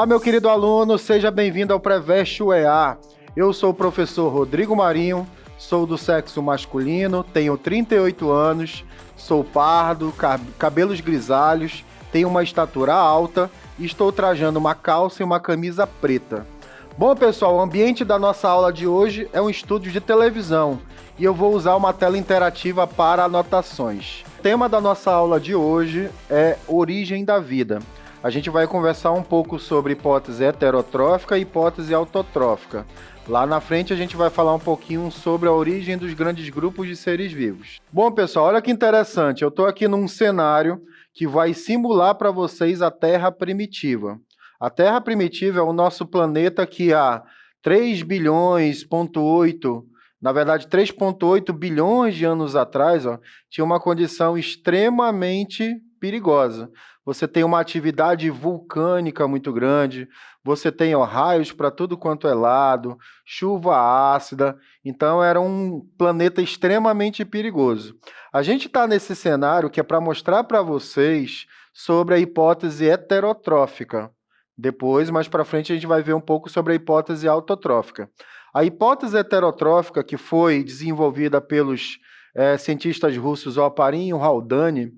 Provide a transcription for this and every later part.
Olá, meu querido aluno, seja bem-vindo ao Preveste UEA. Eu sou o professor Rodrigo Marinho, sou do sexo masculino, tenho 38 anos, sou pardo, cabelos grisalhos, tenho uma estatura alta e estou trajando uma calça e uma camisa preta. Bom, pessoal, o ambiente da nossa aula de hoje é um estúdio de televisão e eu vou usar uma tela interativa para anotações. O tema da nossa aula de hoje é origem da vida. A gente vai conversar um pouco sobre hipótese heterotrófica e hipótese autotrófica. Lá na frente a gente vai falar um pouquinho sobre a origem dos grandes grupos de seres vivos. Bom, pessoal, olha que interessante. Eu estou aqui num cenário que vai simular para vocês a Terra primitiva. A Terra primitiva é o nosso planeta que há 3 bilhões, na verdade 3,8 bilhões de anos atrás, tinha uma condição extremamente perigosa. Você tem uma atividade vulcânica muito grande, você tem raios para tudo quanto é lado, chuva ácida, então era um planeta extremamente perigoso. A gente está nesse cenário que é para mostrar para vocês sobre a hipótese heterotrófica. Depois, mais para frente, a gente vai ver um pouco sobre a hipótese autotrófica. A hipótese heterotrófica, que foi desenvolvida pelos cientistas russos Oparin e Haldane,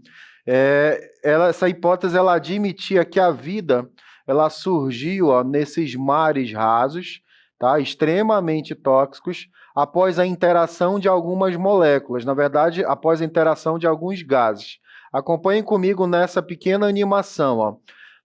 essa hipótese ela admitia que a vida ela surgiu nesses mares rasos, tá, extremamente tóxicos, após a interação de algumas moléculas, na verdade, após a interação de alguns gases. Acompanhem comigo nessa pequena animação.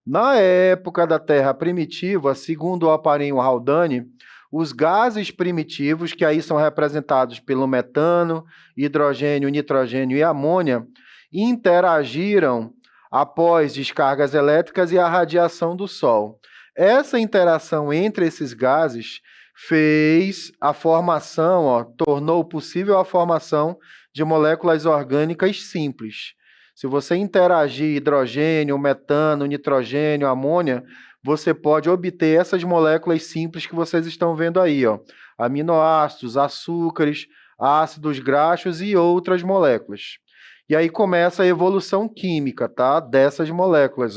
Na época da Terra primitiva, segundo o Oparin e Haldane, os gases primitivos, que aí são representados pelo metano, hidrogênio, nitrogênio e amônia, interagiram após descargas elétricas e a radiação do Sol. Essa interação entre esses gases fez a formação, tornou possível a formação de moléculas orgânicas simples. Se você interagir hidrogênio, metano, nitrogênio, amônia, você pode obter essas moléculas simples que vocês estão vendo aí, aminoácidos, açúcares, ácidos graxos e outras moléculas. E aí começa a evolução química, tá? Dessas moléculas,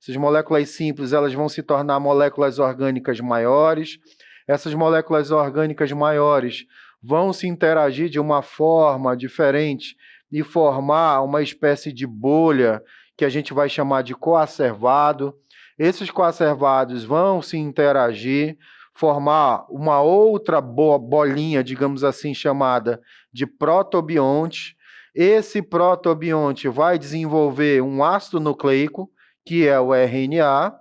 Essas moléculas simples, elas vão se tornar moléculas orgânicas maiores. Essas moléculas orgânicas maiores vão se interagir de uma forma diferente e formar uma espécie de bolha que a gente vai chamar de coacervado. Esses coacervados vão se interagir, formar uma outra bolinha, digamos assim, chamada de protobionte. Esse protobionte vai desenvolver um ácido nucleico, que é o RNA.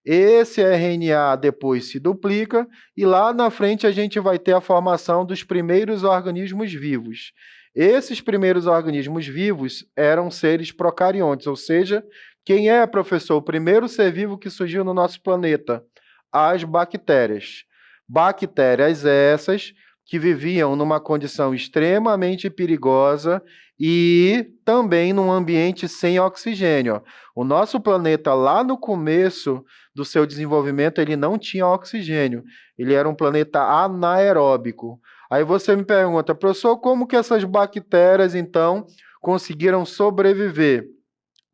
Esse RNA depois se duplica e lá na frente a gente vai ter a formação dos primeiros organismos vivos. Esses primeiros organismos vivos eram seres procariontes, ou seja, quem é, professor, o primeiro ser vivo que surgiu no nosso planeta? As bactérias. Bactérias essas que viviam numa condição extremamente perigosa e também num ambiente sem oxigênio. O nosso planeta, lá no começo do seu desenvolvimento, ele não tinha oxigênio. Ele era um planeta anaeróbico. Aí você me pergunta, professor, como que essas bactérias, então, conseguiram sobreviver?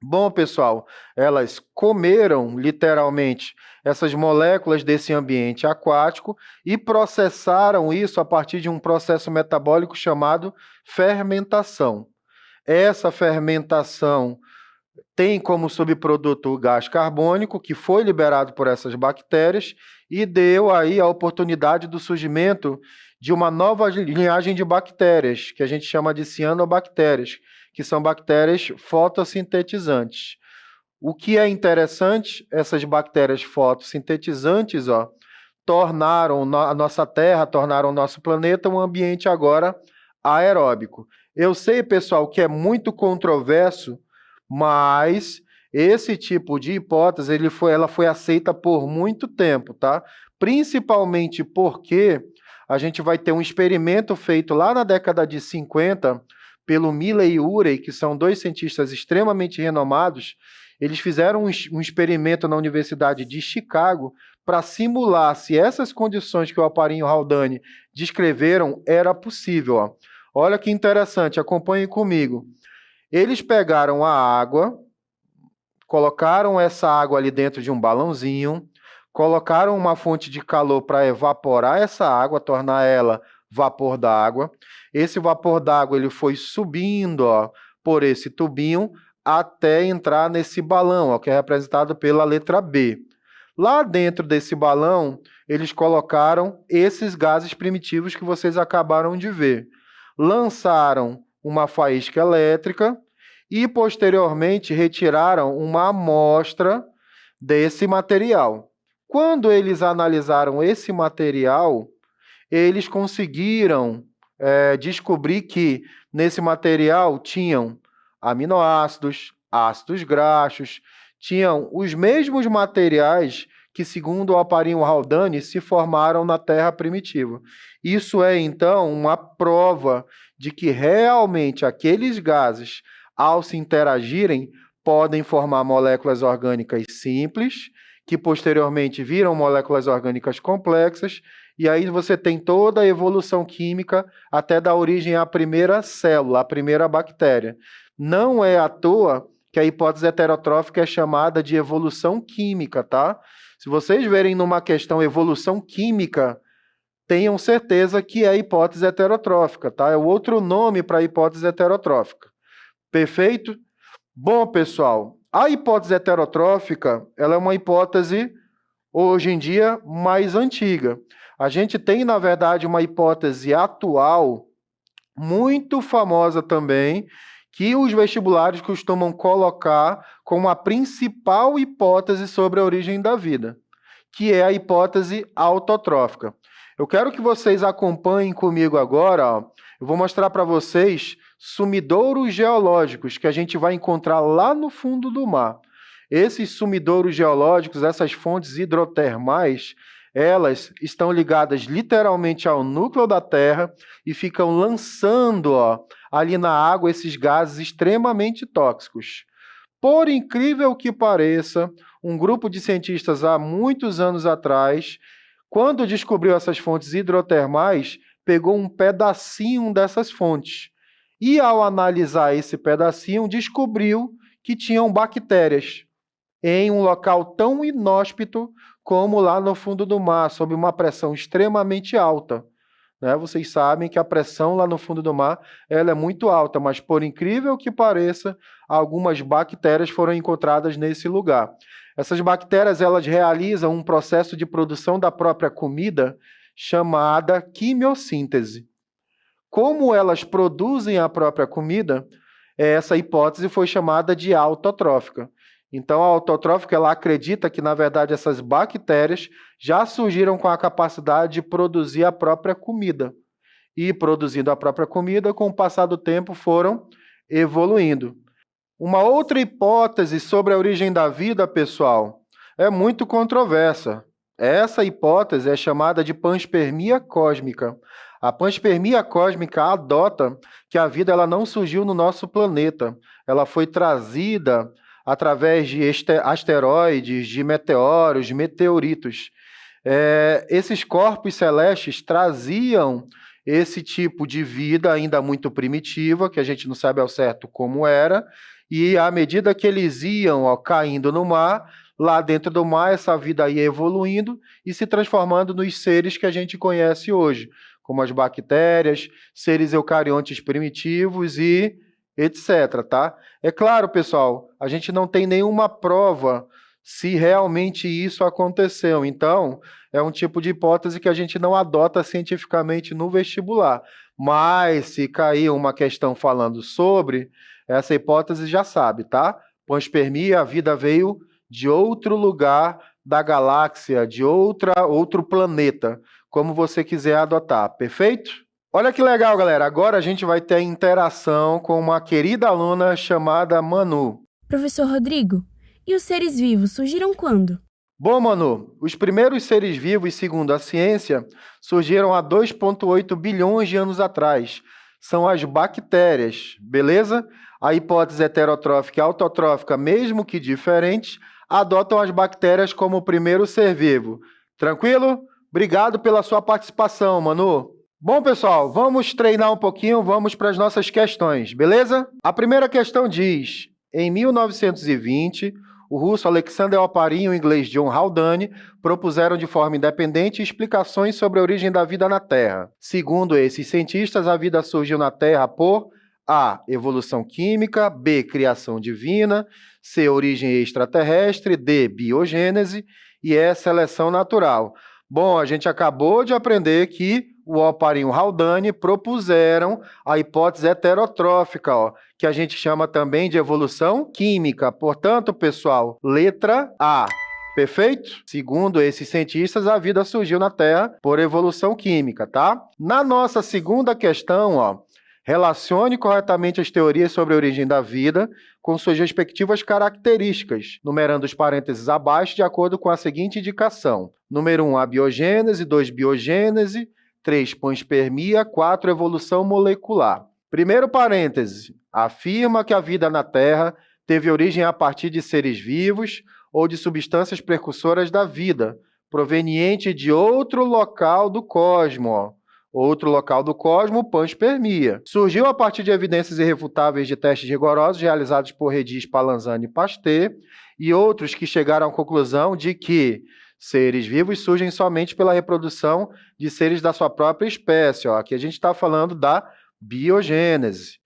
Bom, pessoal, elas comeram, literalmente, essas moléculas desse ambiente aquático e processaram isso a partir de um processo metabólico chamado fermentação. Essa fermentação tem como subproduto o gás carbônico, que foi liberado por essas bactérias e deu aí a oportunidade do surgimento de uma nova linhagem de bactérias, que a gente chama de cianobactérias, que são bactérias fotossintetizantes. O que é interessante, essas bactérias fotossintetizantes, tornaram a nossa Terra, tornaram o nosso planeta um ambiente agora aeróbico. Eu sei, pessoal, que é muito controverso, mas esse tipo de hipótese ela foi aceita por muito tempo, tá? Principalmente porque a gente vai ter um experimento feito lá na década de 50 pelo Milley e Urey, que são dois cientistas extremamente renomados. Eles fizeram um experimento na Universidade de Chicago para simular se essas condições que o Oparin e o Haldane descreveram era possível. Olha que interessante, acompanhem comigo. Eles pegaram a água, colocaram essa água ali dentro de um balãozinho, colocaram uma fonte de calor para evaporar essa água, tornar ela vapor d'água. Esse vapor d'água ele foi subindo, ó, por esse tubinho até entrar nesse balão, ó, que é representado pela letra B. Lá dentro desse balão, eles colocaram esses gases primitivos que vocês acabaram de ver. Lançaram uma faísca elétrica e, posteriormente, retiraram uma amostra desse material. Quando eles analisaram esse material, eles conseguiram descobrir que nesse material tinham aminoácidos, ácidos graxos, tinham os mesmos materiais que, segundo o Oparinho Haldane, se formaram na Terra primitiva. Isso é, então, uma prova de que realmente aqueles gases, ao se interagirem, podem formar moléculas orgânicas simples, que posteriormente viram moléculas orgânicas complexas, e aí você tem toda a evolução química até dar origem à primeira célula, à primeira bactéria. Não é à toa que a hipótese heterotrófica é chamada de evolução química, tá? Se vocês verem numa questão evolução química, tenham certeza que é hipótese heterotrófica, tá? É o outro nome para a hipótese heterotrófica. Perfeito? Bom, pessoal, a hipótese heterotrófica, ela é uma hipótese, hoje em dia, mais antiga. A gente tem, na verdade, uma hipótese atual, muito famosa também, que os vestibulares costumam colocar como a principal hipótese sobre a origem da vida, que é a hipótese autotrófica. Eu quero que vocês acompanhem comigo agora, ó. Eu vou mostrar para vocês sumidouros geológicos que a gente vai encontrar lá no fundo do mar. Esses sumidouros geológicos, essas fontes hidrotermais, elas estão ligadas literalmente ao núcleo da Terra e ficam lançando, ó, ali na água esses gases extremamente tóxicos. Por incrível que pareça, um grupo de cientistas há muitos anos atrás, quando descobriu essas fontes hidrotermais, pegou um pedacinho dessas fontes. E, ao analisar esse pedacinho, descobriu que tinham bactérias em um local tão inóspito como lá no fundo do mar, sob uma pressão extremamente alta. Vocês sabem que a pressão lá no fundo do mar ela é muito alta, mas, por incrível que pareça, algumas bactérias foram encontradas nesse lugar. Essas bactérias elas realizam um processo de produção da própria comida chamada quimiossíntese. Como elas produzem a própria comida, essa hipótese foi chamada de autotrófica. Então, a autotrófica ela acredita que, na verdade, essas bactérias já surgiram com a capacidade de produzir a própria comida. E, produzindo a própria comida, com o passar do tempo, foram evoluindo. Uma outra hipótese sobre a origem da vida, pessoal, é muito controversa. Essa hipótese é chamada de panspermia cósmica. A panspermia cósmica adota que a vida ela não surgiu no nosso planeta. Ela foi trazida através de asteroides, de meteoros, de meteoritos. Esses corpos celestes traziam esse tipo de vida ainda muito primitiva, que a gente não sabe ao certo como era, e à medida que eles iam caindo no mar, lá dentro do mar, essa vida ia evoluindo e se transformando nos seres que a gente conhece hoje, como as bactérias, seres eucariontes primitivos e etc. Tá? É claro, pessoal, a gente não tem nenhuma prova se realmente isso aconteceu. Então, é um tipo de hipótese que a gente não adota cientificamente no vestibular. Mas, se cair uma questão falando sobre, essa hipótese já sabe, tá? Panspermia, a vida veio de outro lugar da galáxia, de outro planeta, como você quiser adotar, perfeito? Olha que legal, galera. Agora a gente vai ter a interação com uma querida aluna chamada Manu. Professor Rodrigo, e os seres vivos surgiram quando? Bom, Manu, os primeiros seres vivos, segundo a ciência, surgiram há 2,8 bilhões de anos atrás. São as bactérias, beleza? A hipótese heterotrófica e autotrófica, mesmo que diferentes, adotam as bactérias como o primeiro ser vivo. Tranquilo? Obrigado pela sua participação, Manu. Bom, pessoal, vamos treinar um pouquinho, vamos para as nossas questões, beleza? A primeira questão diz: em 1920, o russo Alexander Oparin e o inglês John Haldane propuseram de forma independente explicações sobre a origem da vida na Terra. Segundo esses cientistas, a vida surgiu na Terra por A. Evolução química, B. Criação divina, C. Origem extraterrestre, D. Biogênese e E. Seleção natural. Bom, a gente acabou de aprender que o Oparin e o Haldane propuseram a hipótese heterotrófica, que a gente chama também de evolução química. Portanto, pessoal, letra A. Perfeito? Segundo esses cientistas, a vida surgiu na Terra por evolução química, tá? Na nossa segunda questão, relacione corretamente as teorias sobre a origem da vida com suas respectivas características, numerando os parênteses abaixo de acordo com a seguinte indicação. Número 1, abiogênese, 2, biogênese, 3, panspermia, 4, evolução molecular. Primeiro parêntese, afirma que a vida na Terra teve origem a partir de seres vivos ou de substâncias precursoras da vida, proveniente de outro local do cosmos. Outro local do cosmos, panspermia. Surgiu a partir de evidências irrefutáveis de testes rigorosos realizados por Redis, Palanzani e Pasteur, e outros que chegaram à conclusão de que seres vivos surgem somente pela reprodução de seres da sua própria espécie. Aqui a gente está falando da biogênese.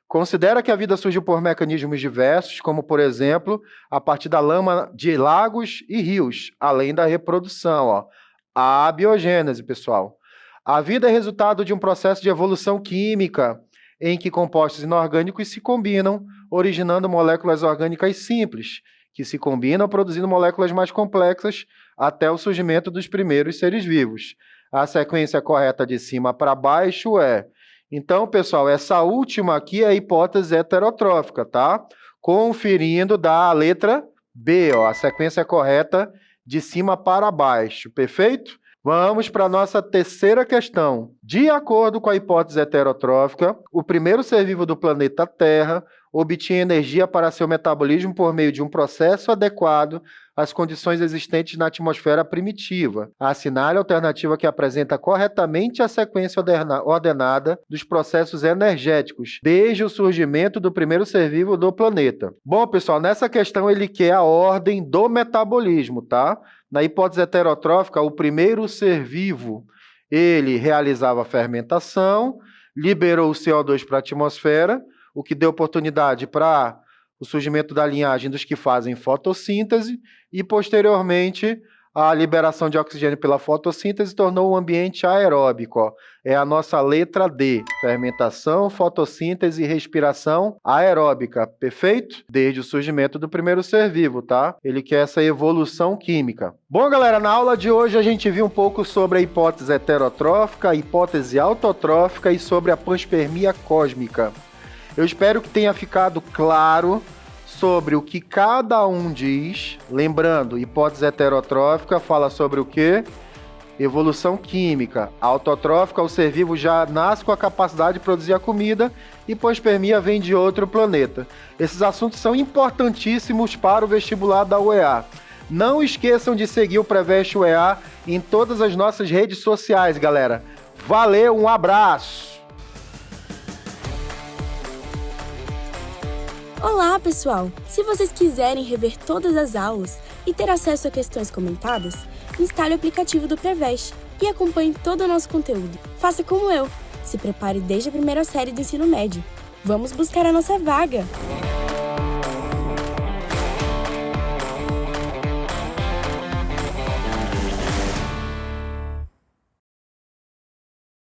Considera que a vida surgiu por mecanismos diversos, como, por exemplo, a partir da lama de lagos e rios, além da reprodução. A biogênese, pessoal. A vida é resultado de um processo de evolução química, em que compostos inorgânicos se combinam, originando moléculas orgânicas simples, que se combinam produzindo moléculas mais complexas até o surgimento dos primeiros seres vivos. A sequência correta de cima para baixo é... Então, pessoal, essa última aqui é a hipótese heterotrófica, tá? Conferindo da letra B, a sequência correta de cima para baixo, perfeito? Vamos para a nossa terceira questão. De acordo com a hipótese heterotrófica, o primeiro ser vivo do planeta Terra obtinha energia para seu metabolismo por meio de um processo adequado às condições existentes na atmosfera primitiva. Assinale a alternativa que apresenta corretamente a sequência ordenada dos processos energéticos, desde o surgimento do primeiro ser vivo do planeta. Bom, pessoal, nessa questão ele quer a ordem do metabolismo, tá? Na hipótese heterotrófica, o primeiro ser vivo, ele realizava a fermentação, liberou o CO2 para a atmosfera, o que deu oportunidade para o surgimento da linhagem dos que fazem fotossíntese e, posteriormente, a liberação de oxigênio pela fotossíntese tornou o ambiente aeróbico. É a nossa letra D, fermentação, fotossíntese e respiração aeróbica, perfeito? Desde o surgimento do primeiro ser vivo, tá? Ele quer essa evolução química. Bom, galera, na aula de hoje a gente viu um pouco sobre a hipótese heterotrófica, a hipótese autotrófica e sobre a panspermia cósmica. Eu espero que tenha ficado claro sobre o que cada um diz. Lembrando, hipótese heterotrófica fala sobre o quê? Evolução química. Autotrófica, o ser vivo já nasce com a capacidade de produzir a comida e panspermia vem de outro planeta. Esses assuntos são importantíssimos para o vestibular da UEA. Não esqueçam de seguir o Preveste UEA em todas as nossas redes sociais, galera. Valeu, um abraço! Olá, pessoal! Se vocês quiserem rever todas as aulas e ter acesso a questões comentadas, instale o aplicativo do Preveste e acompanhe todo o nosso conteúdo. Faça como eu, se prepare desde a primeira série do ensino médio. Vamos buscar a nossa vaga!